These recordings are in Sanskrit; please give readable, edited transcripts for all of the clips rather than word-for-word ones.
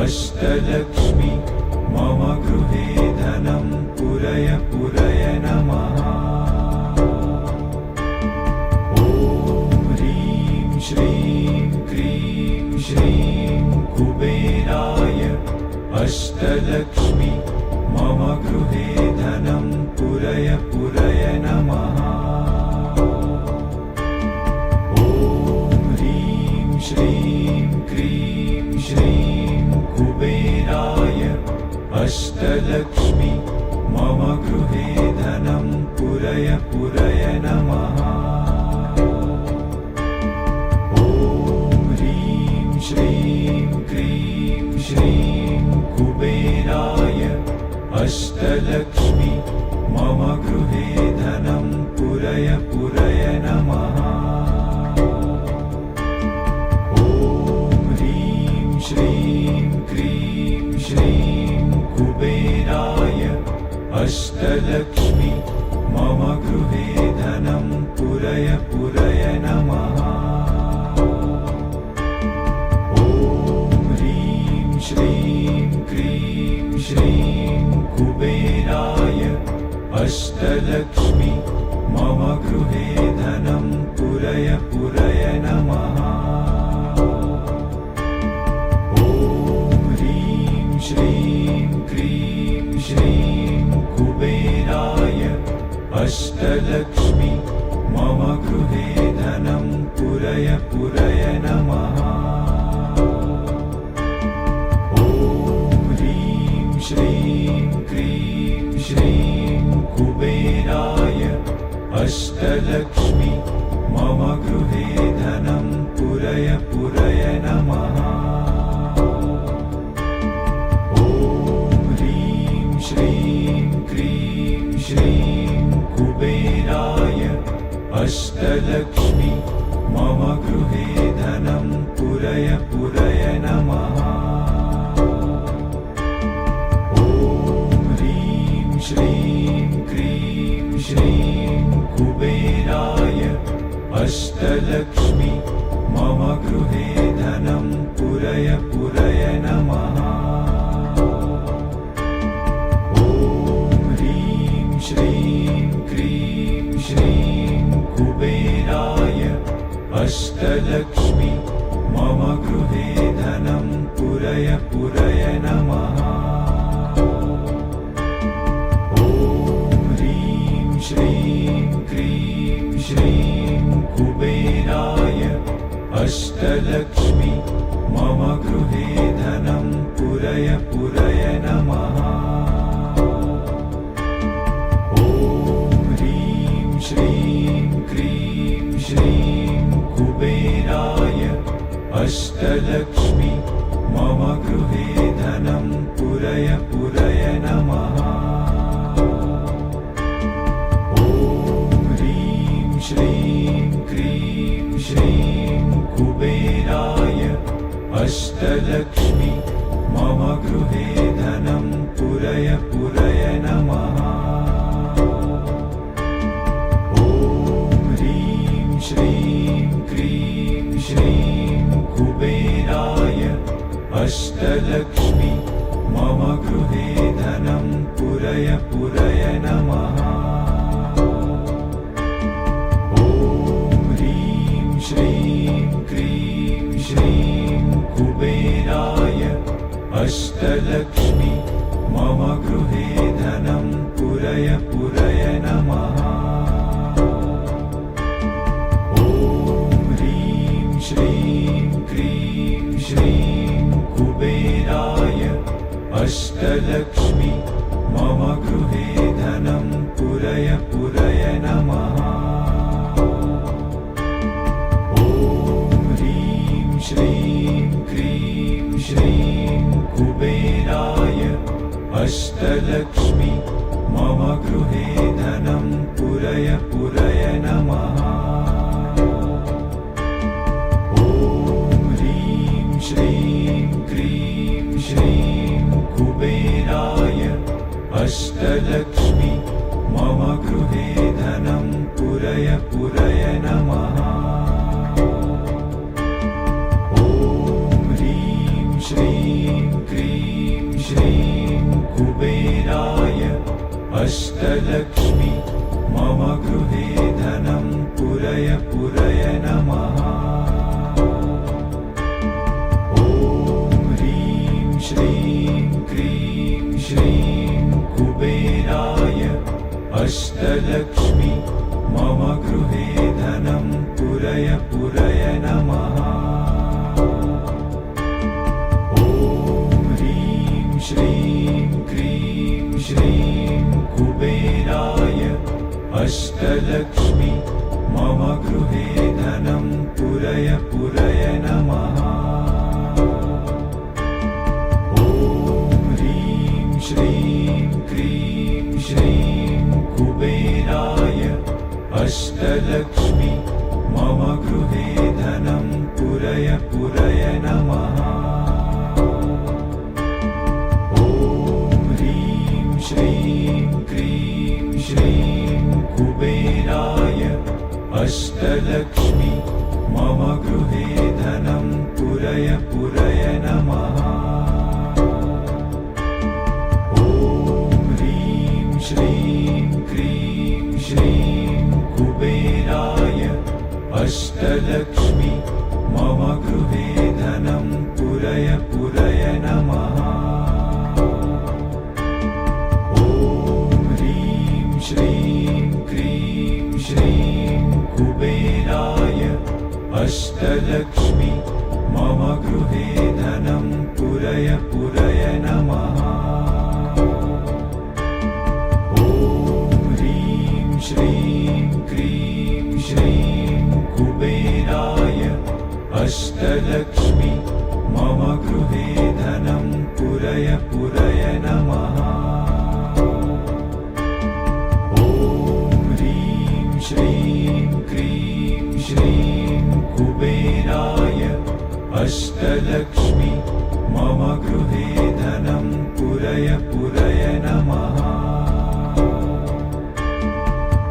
अष्टलक्ष्मी मम गृहे धनं पुरय पुरय नमः। ॐ ह्रीं श्रीं क्रीं श्रीं कुबेराय अष्टलक्ष्मी मम गृहे धनं पुरय पुरय नमः। ॐ ह्रीं श्रीं क्रीं श्रीं कुबेराय अष्टलक्ष्मी मम गृहे धनं पुरय पुरय नमः। ॐ ह्रीं श्रीं क्रीं श्रीं कुबेराय अष्टलक्ष्मी मम गृहे धनं पुरय पुरय नमः। ॐ ह्रीं श्रीं क्रीं श्रीं कुबेराय अष्टलक्ष्मी मम गृहे धनं पुरय पुरय नमः। ॐ ह्रीं श्रीं क्रीं श्रीं कुबेराय अष्टलक्ष्मी मम गृहे धनं पुरय पुरय नमः। ॐ ह्रीं श्रीं क्रीं श्रीं कुबेराय अष्टलक्ष्मी मम गृहे धनं पुरय पुरय नमः। ॐ ह्रीं श्रीं क्रीं श्रीं कुबेराय अष्टलक्ष्मी मम गृहे धनं पुरय पुरय नमः। ॐ ह्रीं श्रीं क्रीं श्रीं कुबेराय अष्टलक्ष्मी मम गृहे धनं पुरय पुरय नमः। ॐ ह्रीं श्रीं क्रीं श्रीं कुबेराय अष्टलक्ष्मी मम गृहे धनं पुरय पुरय नमः। ॐ ह्रीं श्रीं क्रीं श्रीं कुबेराय अष्टलक्ष्मी मम गृहे धनं पुरय पुरय नमः। ॐ ह्रीं श्रीं क्रीं श्रीं कुबेराय अष्टलक्ष्मी मम गृहे धनं पुरय पुरय नमः। ॐ ह्रीं श्रीं क्रीं श्रीं कुबेराय अष्टलक्ष्मी मम गृहे धनं पुरय पुरय नमः। ॐ ह्रीं श्रीं क्रीं श्रीं कुबेराय अष्टलक्ष्मी मम गृहे धनं पुरय पुरय नमः। ॐ ह्रीं श्रीं क्रीं श्रीं कुबेराय अष्टलक्ष्मी मम गृहे धनं पुरय पुरय नमः। ॐ ह्रीं श्रीं क्रीं श्रीं कुबेराय अष्टलक्ष्मी मम गृहे धनं पुरय पुरय नमः। ॐ ह्रीं श्रीं क्रीं श्रीं कुबेराय अष्टलक्ष्मी मम गृहे धनं पुरय पुरय नमः। ॐ ह्रीं श्रीं क्रीं श्रीं कुबेराय अष्टलक्ष्मी मम गृहे धनं पुरय पुरय नमः। ॐ ह्रीं श्रीं क्रीं श्रीं कुबेराय अष्टलक्ष्मी मम गृहे धनं पुरय पुरय नमः। ॐ ह्रीं श्रीं क्रीं अष्टलक्ष्मी मम गृहे धनं पुरय पुरय नमः। ॐ ह्रीं श्रीं क्रीं श्रीं कुबेराय अष्टलक्ष्मी मम गृहे धनं पुरय पुरय नमः। ॐ ह्रीं श्रीं क्रीं श्रीं कुबेराय अष्टलक्ष्मी मम गृहे धनं पुरय पुरय नमः। ॐ ह्रीं श्रीं क्रीं श्रीं कुबेराय अष्टलक्ष्मी मम गृहे धनं पुरय पुरय नमः। ॐ ह्रीं श्रीं क्रीं श्रीं कुबेराय अष्टलक्ष्मी मम गृहे धनं पुरय पुरय नमः। ॐ ह्रीं श्रीं क्रीं श्रीं कुबेराय अष्टलक्ष्मी मम गृहे धनं पुरय पुरय नमः। ॐ ह्रीं श्रीं क्रीं श्रीं कुबेराय अष्टलक्ष्मी मम गृहे धनं पुरय पुरय नमः। ॐ ह्रीं श्रीं क्रीं श्रीं कुबेराय अष्टलक्ष्मी मम गृहे धनं पुरय पुरय नमः। ॐ ह्रीं श्रीं क्रीं श्रीं कुबेराय अष्टलक्ष्मी मम गृहे धनं पुरय पुरय नमः।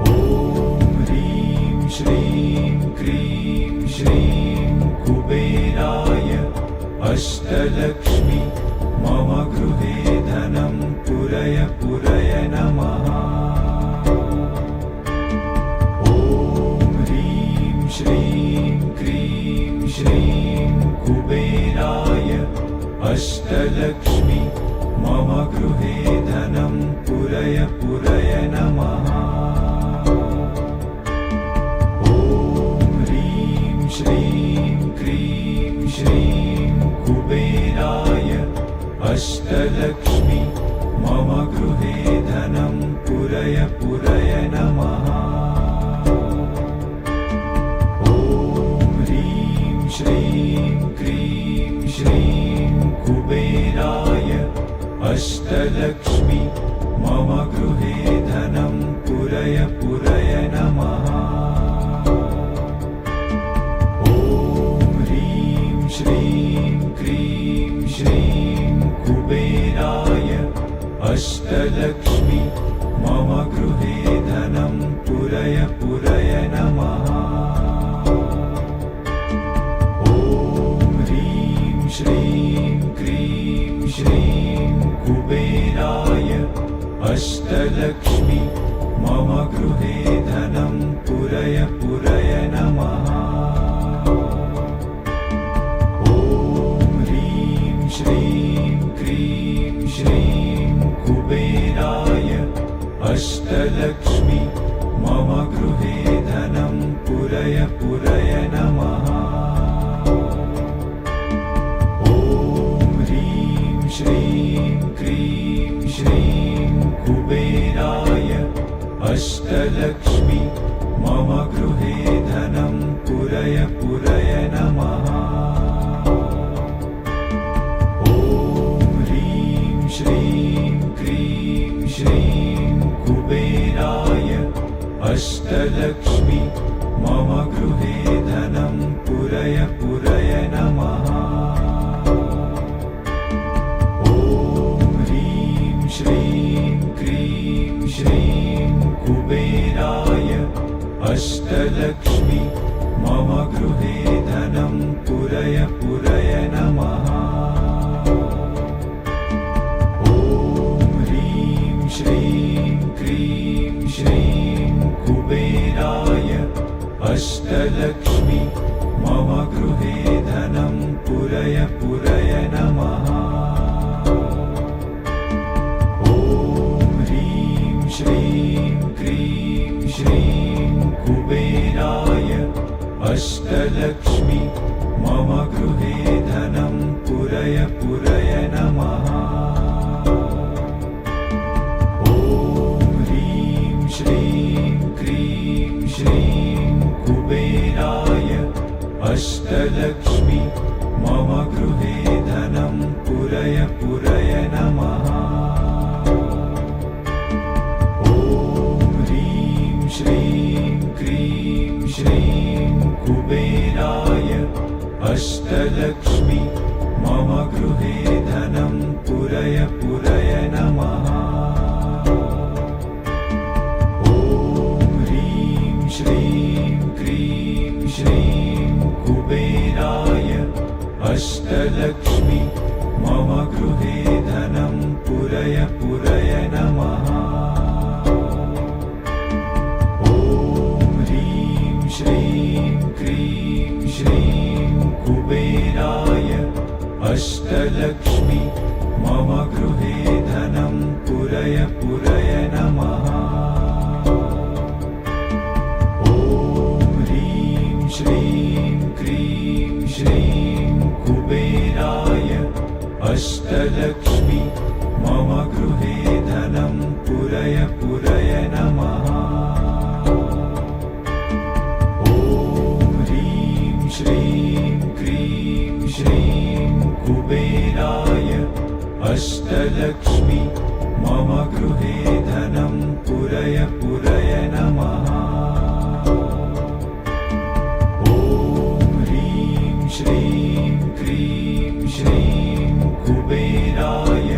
ॐ ह्रीं श्रीं क्रीं श्रीं कुबेराय अष्टलक्ष्मी मम गृहे धनं पुरय पुरय नमः। ॐ ह्रीं श्रीं क्रीं श्रीं कुबेराय अष्टलक्ष्मी मम गृहे धनं पुरय पुरय नमः। ॐ ह्रीं श्रीं क्रीं श्रीं कुबेराय अष्टलक्ष्मी मम गृहे धनं पुरय पुरय नमः। ॐ ह्रीं श्रीं क्रीं श्रीं कुबेराय अष्टलक्ष्मी मम गृहे धनं पुरय पुरय नमः। ॐ ह्रीं श्रीं क्रीं श्रीं कुबेराय अष्टलक्ष्मी मम गृहे धनं पुरय पुरय नमः। ॐ ह्रीं श्रीं क्रीं श्रीं कुबेराय अष्टलक्ष्मी मम गृहे धनं पुरय पुरय नमः। ॐ ह्रीं श्रीं क्रीं श्रीं कुबेराय अष्टलक्ष्मी मम गृहे धनं पुरय पुरय नमः। ॐ ह्रीं श्रीं क्रीं श्रीं कुबेराय अष्टलक्ष्मी मम गृहे धनं पुरय पुरय नमः। ॐ ह्रीं श्रीं क्रीं श्रीं कुबेराय अष्टलक्ष्मी मम गृहे धनं पुरय पुरय नमः। ॐ ह्रीं श्रीं क्रीं श्रीं कुबेराय अष्टलक्ष्मी मम गृहे धनं पुरय पुरय नमः। ॐ ह्रीं श्रीं अष्टलक्ष्मी मम गृहे धनं पुरय पुरय नमः। ॐ ह्रीं श्रीं क्रीं श्रीं कुबेराय अष्टलक्ष्मी मम गृहे धनं पुरय पुरय नमः। ॐ ह्रीं श्रीं क्रीं श्रीं कुबेराय अष्टलक्ष्मी मम गृहे धनं पुरय पुरय नमः। ॐ ह्रीं श्रीं क्रीं श्रीं कुबेराय अष्टलक्ष्मी मम गृहे धनं पुरय पुरय नमः। ॐ ह्रीं श्रीं क्रीं श्रीं कुबेराय अष्टलक्ष्मी मम गृहे धनं पुरय पुरय नमः। ॐ ह्रीं श्रीं क्रीं श्रीं कुबेराय अष्टलक्ष्मी मम गृहे धनं पुरय पुरय नमः। ॐ ह्रीं श्रीं क्रीं श्रीं कुबेराय अष्टलक्ष्मी मम गृहे धनं पुरय पुरय नमः। ॐ ह्रीं श्रीं क्रीं श्रीं कुबेराय अष्टलक्ष्मी मम गृहे धनं पुरय पुरय नमः। ॐ ह्रीं श्रीं क्रीं श्रीं कुबेराय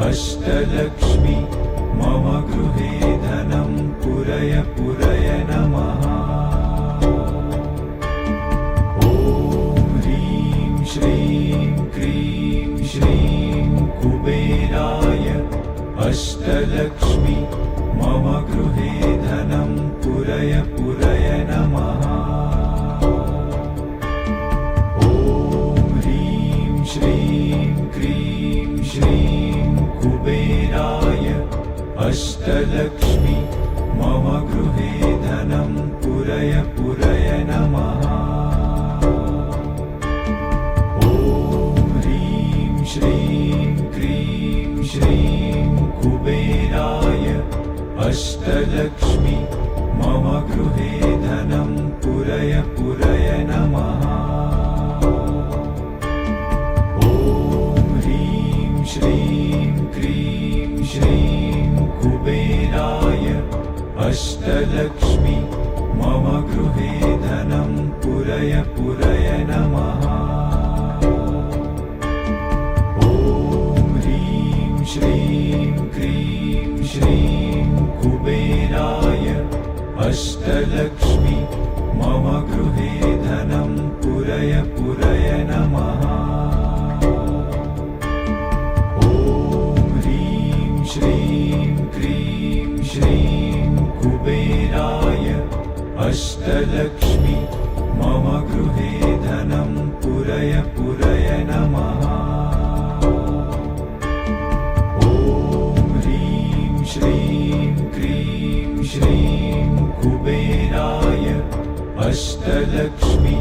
अष्टलक्ष्मी मम गृहे धनं पुरय पुरय नमः। ॐ ह्रीं श्रीं क्रीं श्रीं कुबेराय अष्टलक्ष्मी मम गृहे धनं पुरय पुरय नमः। ॐ ह्रीं श्रीं क्रीं श्रीं कुबेराय अष्टलक्ष्मी मम गृहे धनं पुरय पुरय नमः। ॐ ह्रीं श्रीं क्रीं श्रीं कुबेराय अष्टलक्ष्मी मम गृहे धनं पुरय पुरय नमः। ॐ ह्रीं श्रीं क्रीं श्रीं कुबेराय अष्टलक्ष्मी मम गृहे धनं पुरय पुरय नमः। ॐ ह्रीं श्रीं क्रीं श्रीं कुबेराय अष्टलक्ष्मी मम गृहे धनं पुरय पुरय नमः। ॐ ह्रीं श्रीं क्रीं श्रीं कुबेराय अष्टलक्ष्मी मम गृहे धनं पुरय पुरय नमः। ॐ ह्रीं श्रीं क्रीं श्रीं कुबेराय अष्टलक्ष्मी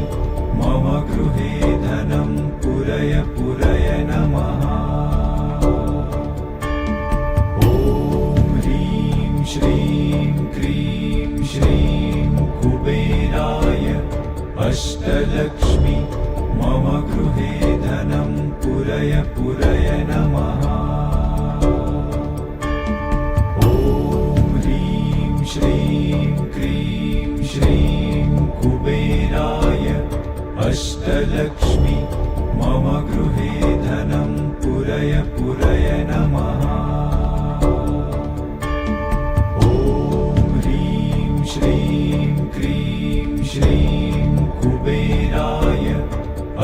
मम गृहे धनं पुरय पुरय नमः। ॐ ह्रीं श्रीं क्रीं श्रीं कुबेराय अष्टलक्ष्मी मम गृहे धनं पुरय पुरय नमः। ॐ ह्रीं श्रीं क्रीं श्रीं कुबेराय अष्टलक्ष्मी मम गृहे धनं पुरय पुरय नमः। ॐ ह्रीं श्रीं क्रीं श्रीं कुबेराय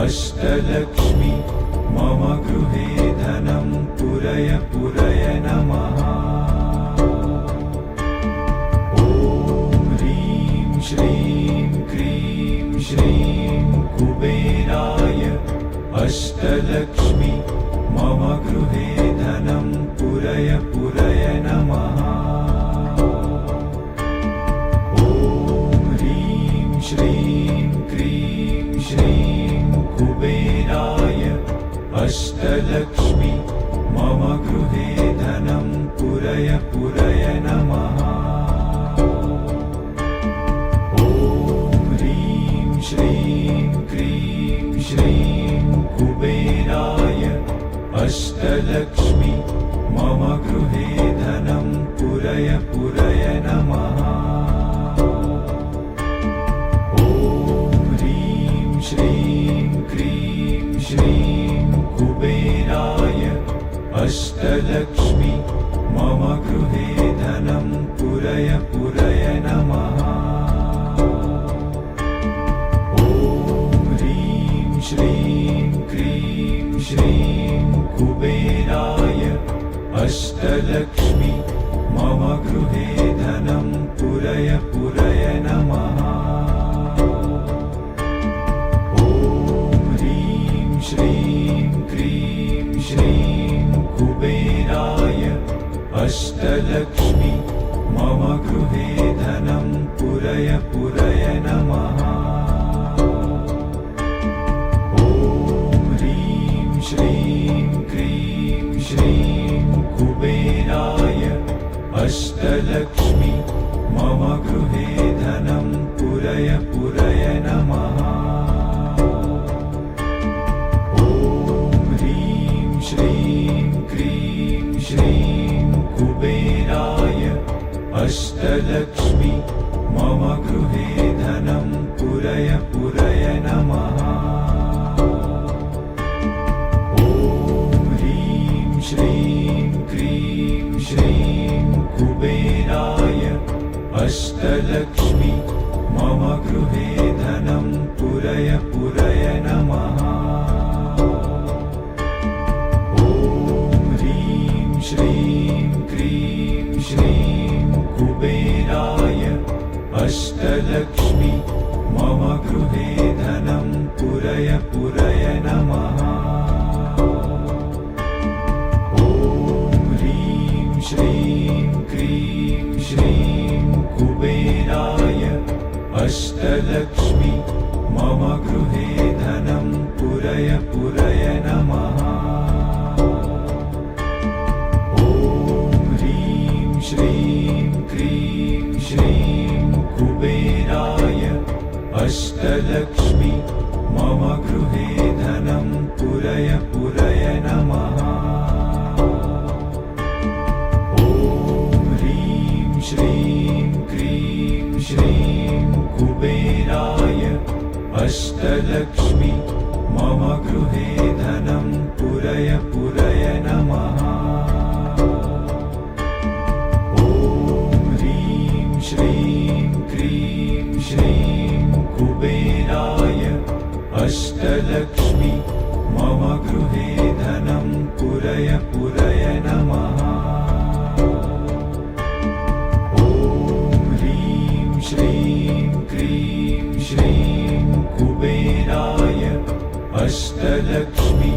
अष्टलक्ष्मी मम गृहे धनं पुरय पुरय नमः। ॐ ह्रीं श्रीं क्रीं अष्टलक्ष्मी मम गृहे धनं पुरय पुरय नमः। ॐ ह्रीं श्रीं क्रीं श्रीं कुबेराय अष्टलक्ष्मी मम गृहे धनं पुरय पुरय नमः। ॐ ह्रीं श्रीं क्रीं श्रीं कुबेराय अष्टलक्ष्मी मम गृहे धनं पुरय पुरय नमः। ॐ ह्रीं श्रीं क्रीं श्रीं कुबेराय अष्टलक्ष्मी मम गृहे धनं पुरय पुरय नमः। ॐ ह्रीं श्रीं क्रीं श्रीं कुबेराय अष्टलक्ष्मी मम गृहे धनं पुरय पुरय नमः। ॐ ह्रीं श्रीं क्रीं श्रीं कुबेराय अष्टलक्ष्मी मम गृहे धनं पुरय पुरय नमः। ॐ ह्रीं श्रीं क्रीं श्रीं कुबेराय अष्टलक्ष्मी मम गृहे धनं पुरय पुरय नमः। ॐ ह्रीं श्रीं क्रीं श्रीं कुबेराय अष्टलक्ष्मी मम गृहे धनं पुरय पुरय नमः। ॐ ह्रीं श्रीं क्रीं श्रीं कुबेराय अष्टलक्ष्मी मम गृहे धनं पुरय पुरय नमः। ॐ ह्रीं श्रीं क्रीं श्रीं कुबेराय अष्टलक्ष्मी मम गृहे धनं पुरय पुरय नमः। ॐ ह्रीं श्रीं क्रीं श्रीं कुबेराय अष्टलक्ष्मी मम गृहे धनं पुरय पुरय नमः। ॐ ह्रीं श्रीं क्रीं श्रीं कुबेराय अष्टलक्ष्मी मम गृहे धनं पुरय पुरय नमः। ॐ ह्रीं श्रीं क्रीं श्रीं कुबेराय अष्टलक्ष्मी मम गृहे धनं पुरय पुरय नमः। ॐ ह्रीं श्रीं क्रीं श्रीं कुबेराय अष्टलक्ष्मी मम गृहे धनं पुरय पुरय नमः। ॐ ह्रीं श्रीं क्रीं श्रीं कुबेराय अष्टलक्ष्मी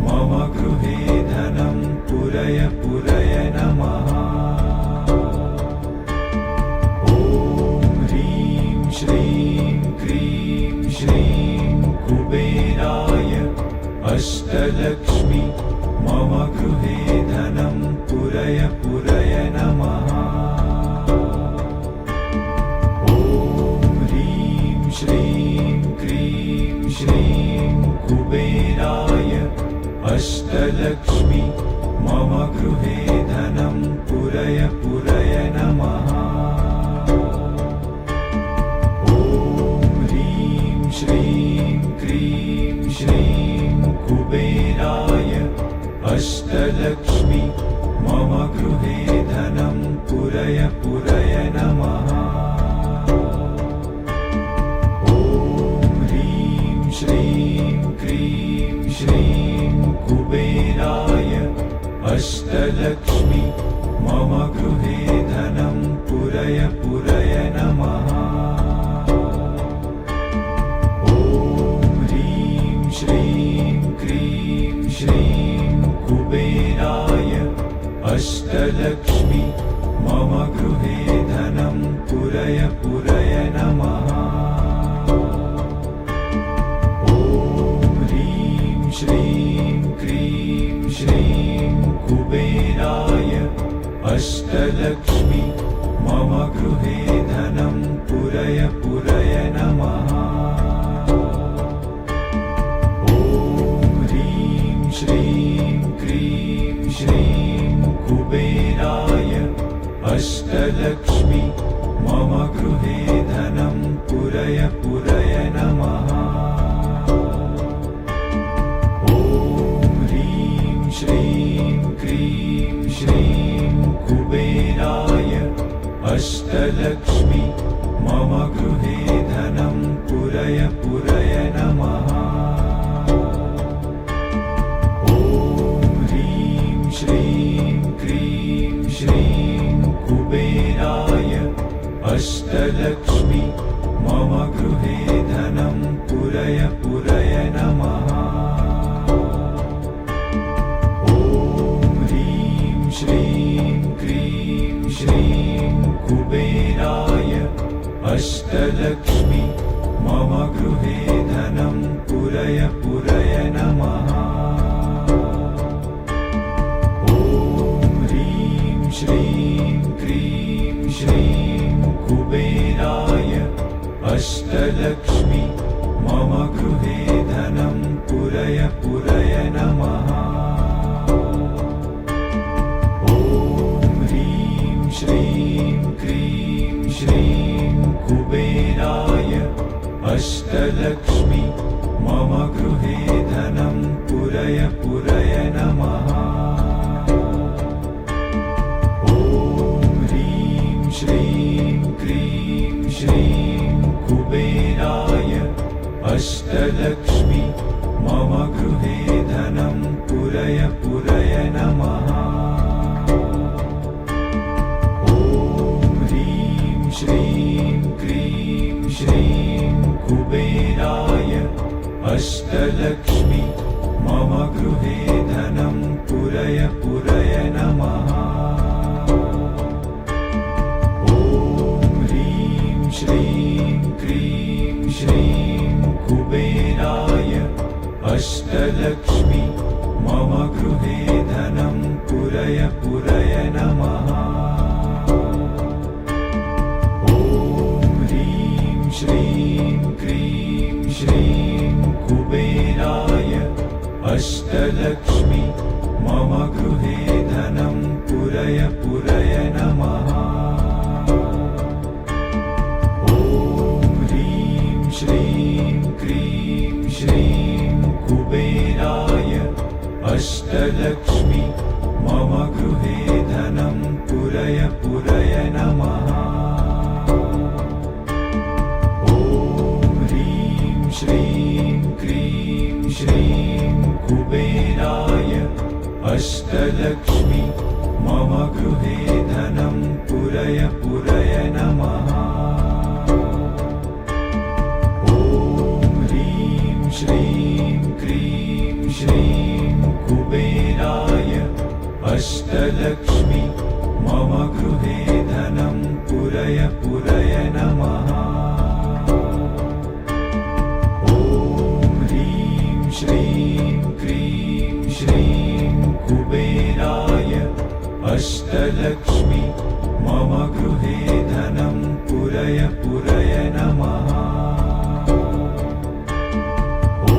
मम गृहे धनं पुरय पुरय नमः। ॐ ह्रीं श्रीं क्रीं श्रीं कुबेराय अष्टलक्ष्मी मम गृहे धनं पुरय पुरय नमः। ॐ ह्रीं श्रीं क्रीं श्रीं कुबेराय अष्टलक्ष्मी मम गृहे धनं पुरय पुरय नमः। ॐ ह्रीं श्रीं क्रीं श्रीं कुबेराय अष्टलक्ष्मी मम गृहे धनं पुरय पुरय नमः। ॐ ह्रीं श्रीं क्रीं श्रीं कुबेराय अष्टलक्ष्मी मम गृहे धनं पुरय पुरय नमः। ॐ ह्रीं श्रीं क्रीं अष्टलक्ष्मी मम गृहे धनं पुरय पुरय नमः। ॐ ह्रीं श्रीं क्रीं श्रीं कुबेराय अष्टलक्ष्मी मम गृहे धनं पुरय पुरय नमः। ॐ ह्रीं श्रीं क्रीं श्रीं कुबेराय अष्टलक्ष्मी मम गृहे धनं पुरय पुरय नमः। ॐ ह्रीं श्रीं क्रीं श्रीं कुबेराय अष्टलक्ष्मी मम गृहे धनं पुरय पुरय नमः। ॐ ह्रीं श्रीं क्रीं श्रीं कुबेराय अष्टलक्ष्मी मम गृहे धनं पुरय पुरय नमः। ॐ ह्रीं श्रीं क्रीं श्रीं कुबेराय अष्टलक्ष्मी मम गृहे धनं पुरय पुरय नमः। ॐ ह्रीं श्रीं क्रीं श्रीं कुबेराय अष्टलक्ष्मी मम गृहे धनं पुरय पुरय नमः। ॐ ह्रीं श्रीं क्रीं श्रीं कुबेराय अष्टलक्ष्मी मम गृहे धनं पुरय पुरय नमः। ॐ ह्रीं श्रीं क्रीं श्रीं कुबेराय अष्टलक्ष्मी मम गृहे धनं पुरय पुरय नमः। ॐ ह्रीं श्रीं क्रीं श्रीं कुबेराय अष्टलक्ष्मी मम गृहे धनं पुरय पुरय नमः। ॐ ह्रीं श्रीं क्रीं श्रीं कुबेराय अष्टलक्ष्मी मम गृहे धनं पुरय पुरय नमः। ॐ ह्रीं श्रीं क्रीं श्रीं कुबेराय अष्टलक्ष्मी मम गृहे धनं पुरय पुरय नमः। ॐ ह्रीं श्रीं क्रीं श्रीं कुबेराय अष्टलक्ष्मी मम गृहे धनं पुरय पुरय नमः। ॐ ह्रीं श्रीं क्रीं श्रीं कुबेराय अष्टलक्ष्मी मम गृहे धनं पुरय पुरय नमः। ॐ ह्रीं श्रीं क्रीं श्रीं कुबेराय अष्टलक्ष्मी मम गृहे धनं पुरय पुरय नमः। ॐ ह्रीं श्रीं क्रीं श्रीं कुबेराय अष्टलक्ष्मी मम गृहे धनं पुरय पुरय नमः। ॐ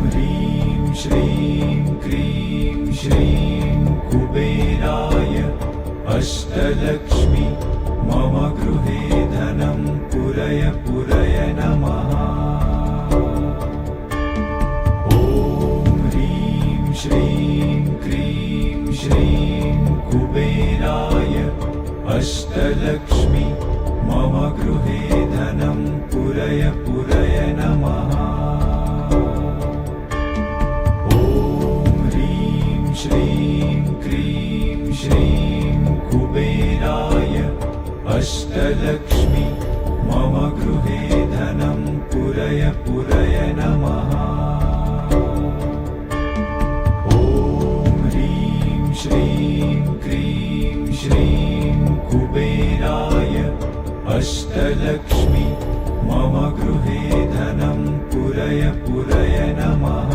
ह्रीं श्रीं क्रीं श्रीं कुबेराय अष्टलक्ष्मी मम गृहे धनं पुरय पुरय नमः। ॐ ह्रीं श्रीं क्रीं श्रीं कुबेराय अष्टलक्ष्मी मम गृहे धनं पुरय पुरय नमः। ॐ ह्रीं श्रीं क्रीं श्रीं कुबेराय अष्टलक्ष्मी मम गृहे धनं पुरय पुरय नमः। ॐ ह्रीं श्रीं श्रीं क्रीं श्रीं कुबेराय अष्टलक्ष्मी मम गृहे धनं पुरय पुरय नमः।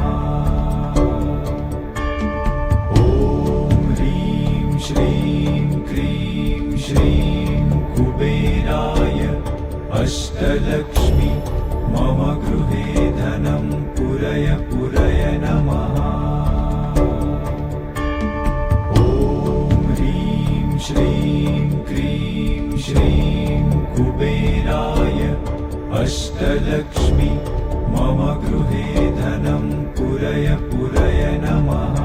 ॐ ह्रीं श्रीं क्रीं श्रीं कुबेराय अष्टलक्ष्मी मम गृहे धनं पुरय पुरय नमः। ॐ ह्रीं श्रीं क्रीं श्रीं कुबेराय अष्टलक्ष्मी मम गृहे धनं पुरय पुरय नमः।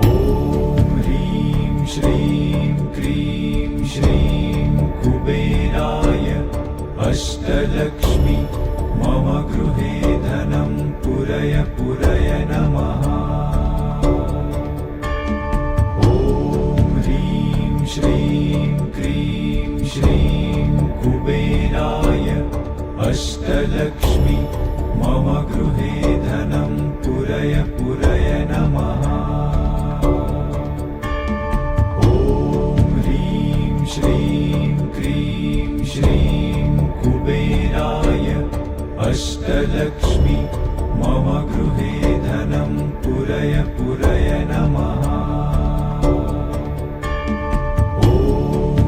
ॐ ह्रीं श्रीं क्रीं श्रीं कुबेराय अष्टलक्ष्मी मम गृहे धनं पुरय पुरय नमः। ॐ ह्रीं श्रीं क्रीं श्रीं कुबेराय अष्टलक्ष्मी मम गृहे धनं पुरय पुरय नमः। ॐ ह्रीं श्रीं क्रीं श्रीं कुबेराय अष्टलक्ष्मी मम गृहे धनं पुरय पुरय नमः। ॐ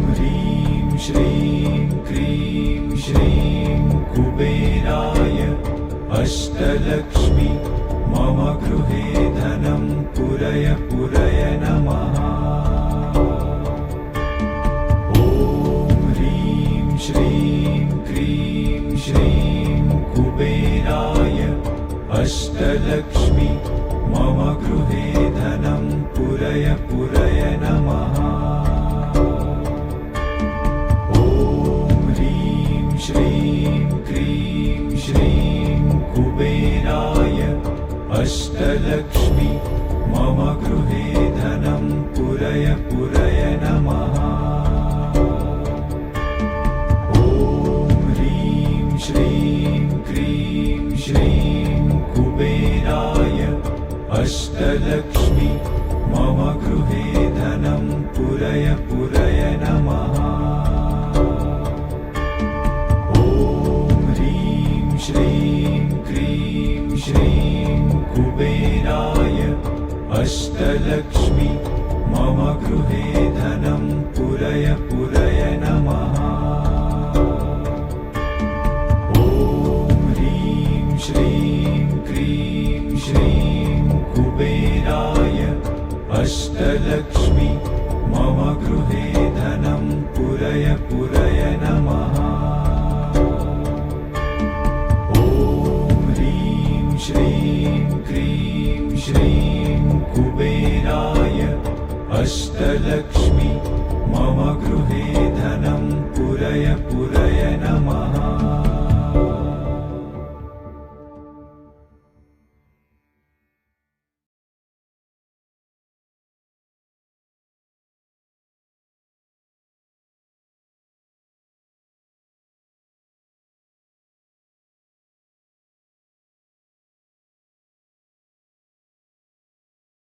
ह्रीं श्रीं क्रीं श्रीं कुबेराय अष्टलक्ष्मी मम गृहे धनं पुरय पुरय नमः। ॐ ह्रीं श्रीं क्रीं श्रीं कुबेराय अष्टलक्ष्मी मम गृहे धनं पुरय पुरय नमः। ॐ ह्रीं श्रीं क्रीं श्रीं कुबेराय अष्टलक्ष्मी मम गृहे धनं पुरय पुरय नमः। ॐ ह्रीं श्रीं क्रीं श्रीं कुबेराय अष्टलक्ष्मी मम गृहे धनं पुरय पुरय नमः। ॐ ह्रीं श्रीं क्रीं श्रीं कुबेराय अष्टलक्ष्मी मम गृहे धनं पुरय पुरय नमः। ॐ ह्रीं श्रीं क्रीं श्रीं कुबेराय अष्टलक्ष्मी मम गृहे धनं पुरय पुरय नमः। ॐ ह्रीं श्रीं क्रीं श्रीं कुबेराय अष्टलक्ष्मी मम गृहे धनं पुरय पुरय नमः।